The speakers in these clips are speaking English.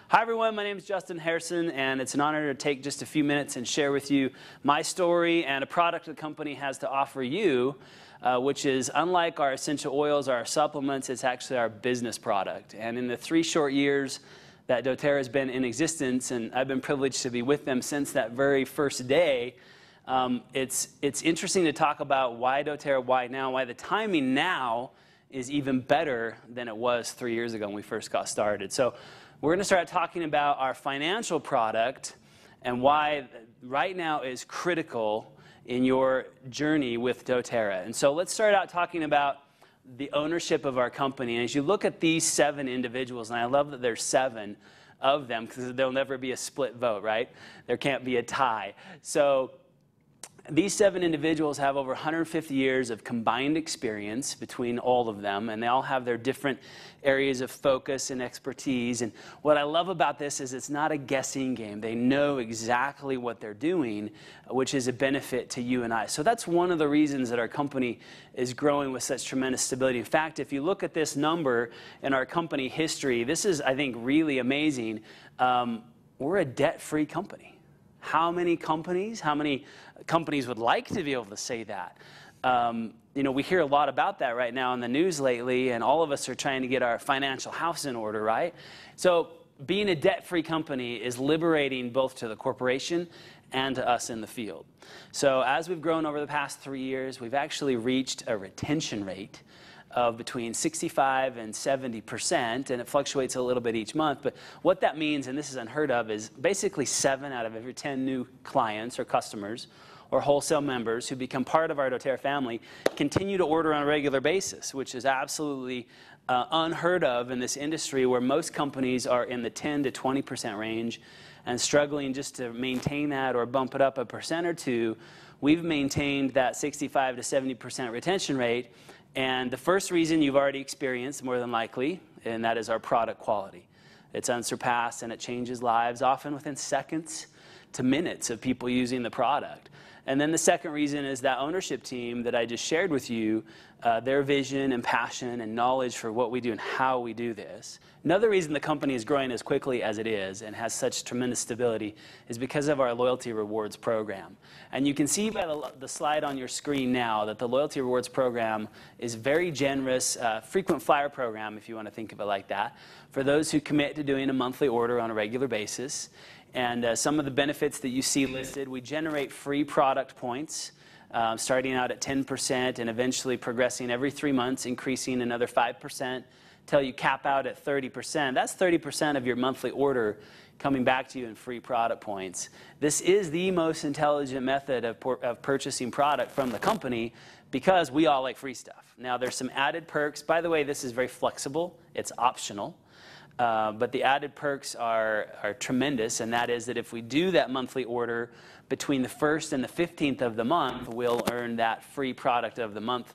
Hi everyone, my name is Justin Harrison, and it's an honor to take just a few minutes and share with you my story and a product the company has to offer you, which is unlike our essential oils, our supplements, it's actually our business product. And in the 3 short years that doTERRA has been in existence, and I've been privileged to be with them since that very first day, it's interesting to talk about why doTERRA, why now, why the timing now is even better than it was 3 years ago when we first got started. So we're going to start talking about our financial product and why right now is critical in your journey with doTERRA. And so let's start out talking about the ownership of our company. And as you look at these 7 individuals, and I love that there's 7 of them because there'll never be a split vote, right? There can't be a tie. So these 7 individuals have over 150 years of combined experience between all of them, and they all have their different areas of focus and expertise. And what I love about this is it's not a guessing game. They know exactly what they're doing, which is a benefit to you and I. So that's one of the reasons that our company is growing with such tremendous stability. In fact, if you look at this number in our company history, this is, I think, really amazing. We're a debt-free company. How many companies would like to be able to say that? You know, we hear a lot about that right now in the news lately, and all of us are trying to get our financial house in order, right? So being a debt-free company is liberating both to the corporation and to us in the field. So as we've grown over the past 3 years, we've actually reached a retention rate of between 65 and 70%, and it fluctuates a little bit each month. But what that means, and this is unheard of, is basically 7 out of every 10 new clients or customers or wholesale members who become part of our doTERRA family continue to order on a regular basis, which is absolutely unheard of in this industry where most companies are in the 10 to 20% range and struggling just to maintain that or bump it up a percent or two. We've maintained that 65 to 70% retention rate. And the first reason you've already experienced, more than likely, and that is our product quality. It's unsurpassed, and it changes lives, often within seconds to minutes of people using the product. And then the second reason is that ownership team that I just shared with you, their vision and passion and knowledge for what we do and how we do this. Another reason the company is growing as quickly as it is and has such tremendous stability is because of our loyalty rewards program. And you can see by the slide on your screen now that the loyalty rewards program is very generous, frequent flyer program, if you want to think of it like that, for those who commit to doing a monthly order on a regular basis. And some of the benefits that you see listed, we generate free product points, starting out at 10% and eventually progressing every 3 months, increasing another 5% until you cap out at 30%. That's 30% of your monthly order coming back to you in free product points. This is the most intelligent method of purchasing product from the company because we all like free stuff. Now, there's some added perks. By the way, this is very flexible. It's optional. But the added perks are tremendous, and that is that if we do that monthly order between the 1st and the 15th of the month, we'll earn that free product of the month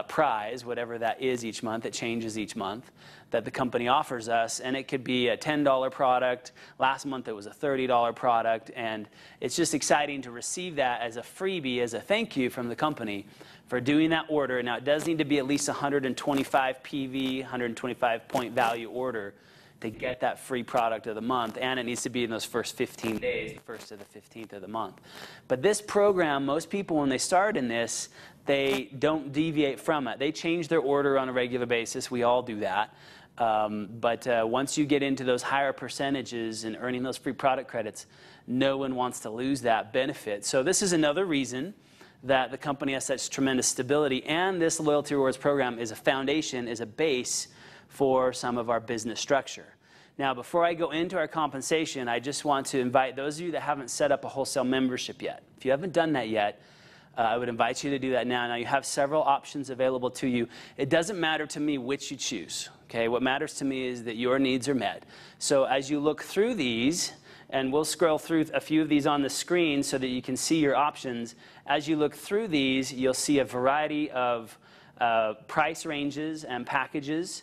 prize, whatever that is each month. It changes each month that the company offers us, and it could be a $10 product. Last month it was a $30 product, and it's just exciting to receive that as a freebie, as a thank you from the company for doing that order. Now, it does need to be at least 125 PV, 125 point value order to get that free product of the month, and it needs to be in those first 15 days, the 1st to the 15th of the month. But this program, most people when they start in this, they don't deviate from it. They change their order on a regular basis. We all do that. But once you get into those higher percentages and earning those free product credits, no one wants to lose that benefit. So this is another reason that the company has such tremendous stability, and this loyalty rewards program is a foundation, is a base for some of our business structure. Now, before I go into our compensation, I just want to invite those of you that haven't set up a wholesale membership yet. If you haven't done that yet, I would invite you to do that now. Now, you have several options available to you. It doesn't matter to me which you choose. Okay? What matters to me is that your needs are met. So as you look through these, and we'll scroll through a few of these on the screen so that you can see your options. As you look through these, you'll see a variety of price ranges and packages,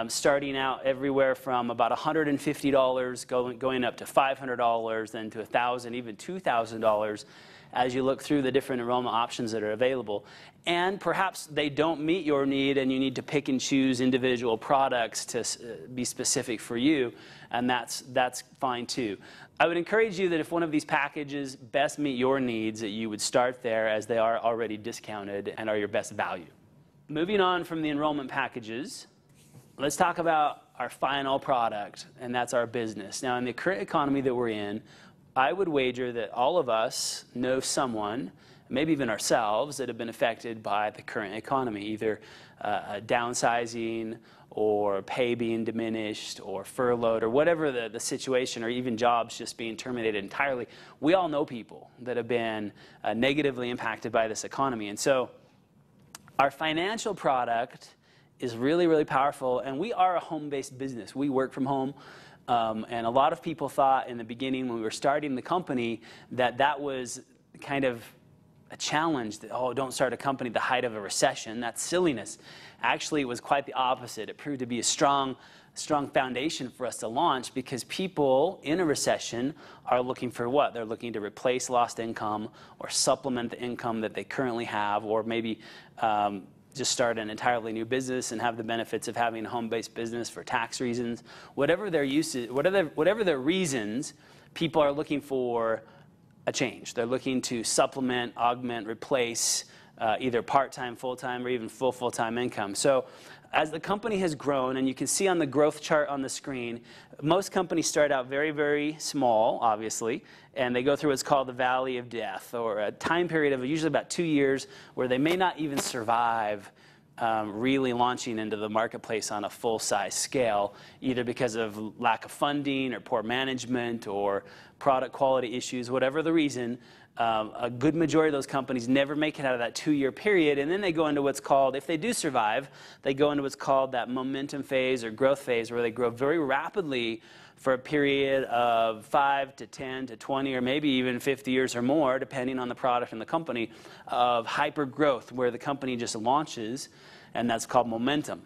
starting out everywhere from about $150 going up to $500, then to $1,000, even $2,000. as you look through the different enrollment options that are available. And perhaps they don't meet your need and you need to pick and choose individual products to be specific for you, and that's fine too. I would encourage you that if one of these packages best meet your needs, that you would start there, as they are already discounted and are your best value. Moving on from the enrollment packages, let's talk about our final product, and that's our business. Now, in the current economy that we're in, I would wager that all of us know someone, maybe even ourselves, that have been affected by the current economy, either downsizing or pay being diminished or furloughed or whatever the situation, or even jobs just being terminated entirely. We all know people that have been negatively impacted by this economy. And so our financial product is really, really powerful, and we are a home-based business. We work from home, and a lot of people thought in the beginning when we were starting the company that that was kind of a challenge, that, oh, don't start a company at the height of a recession. That's silliness. Actually, it was quite the opposite. It proved to be a strong foundation for us to launch, because people in a recession are looking for what? They're looking to replace lost income or supplement the income that they currently have, or maybe just start an entirely new business and have the benefits of having a home-based business for tax reasons. Whatever their uses, whatever their reasons, people are looking for a change. They're looking to supplement, augment, replace either part-time, full-time, or even full-time income. So as the company has grown, and you can see on the growth chart on the screen, most companies start out very, very small, obviously, and they go through what's called the valley of death, or a time period of usually about 2 years where they may not even survive really launching into the marketplace on a full-size scale, either because of lack of funding or poor management or product quality issues, whatever the reason. A good majority of those companies never make it out of that 2-year period, and then they go into what's called, if they do survive, they go into what's called that momentum phase or growth phase, where they grow very rapidly for a period of 5 to 10 to 20 or maybe even 50 years or more, depending on the product and the company, of hyper growth, where the company just launches, and that's called momentum.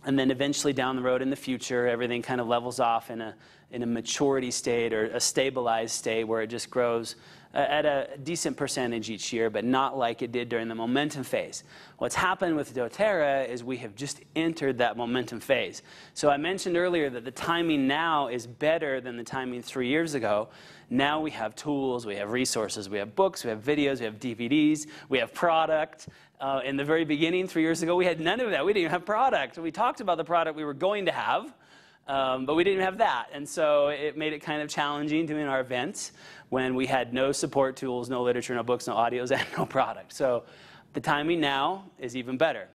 And then eventually down the road in the future, everything kind of levels off in a maturity state or a stabilized state, where it just grows at a decent percentage each year, but not like it did during the momentum phase. What's happened with doTERRA is we have just entered that momentum phase. So I mentioned earlier that the timing now is better than the timing 3 years ago. Now we have tools, we have resources, we have books, we have videos, we have DVDs, we have product. In the very beginning, 3 years ago, we had none of that. We didn't even have product. We talked about the product we were going to have, but we didn't have that. And so it made it kind of challenging doing our events when we had no support tools, no literature, no books, no audios, and no product. So the timing now is even better.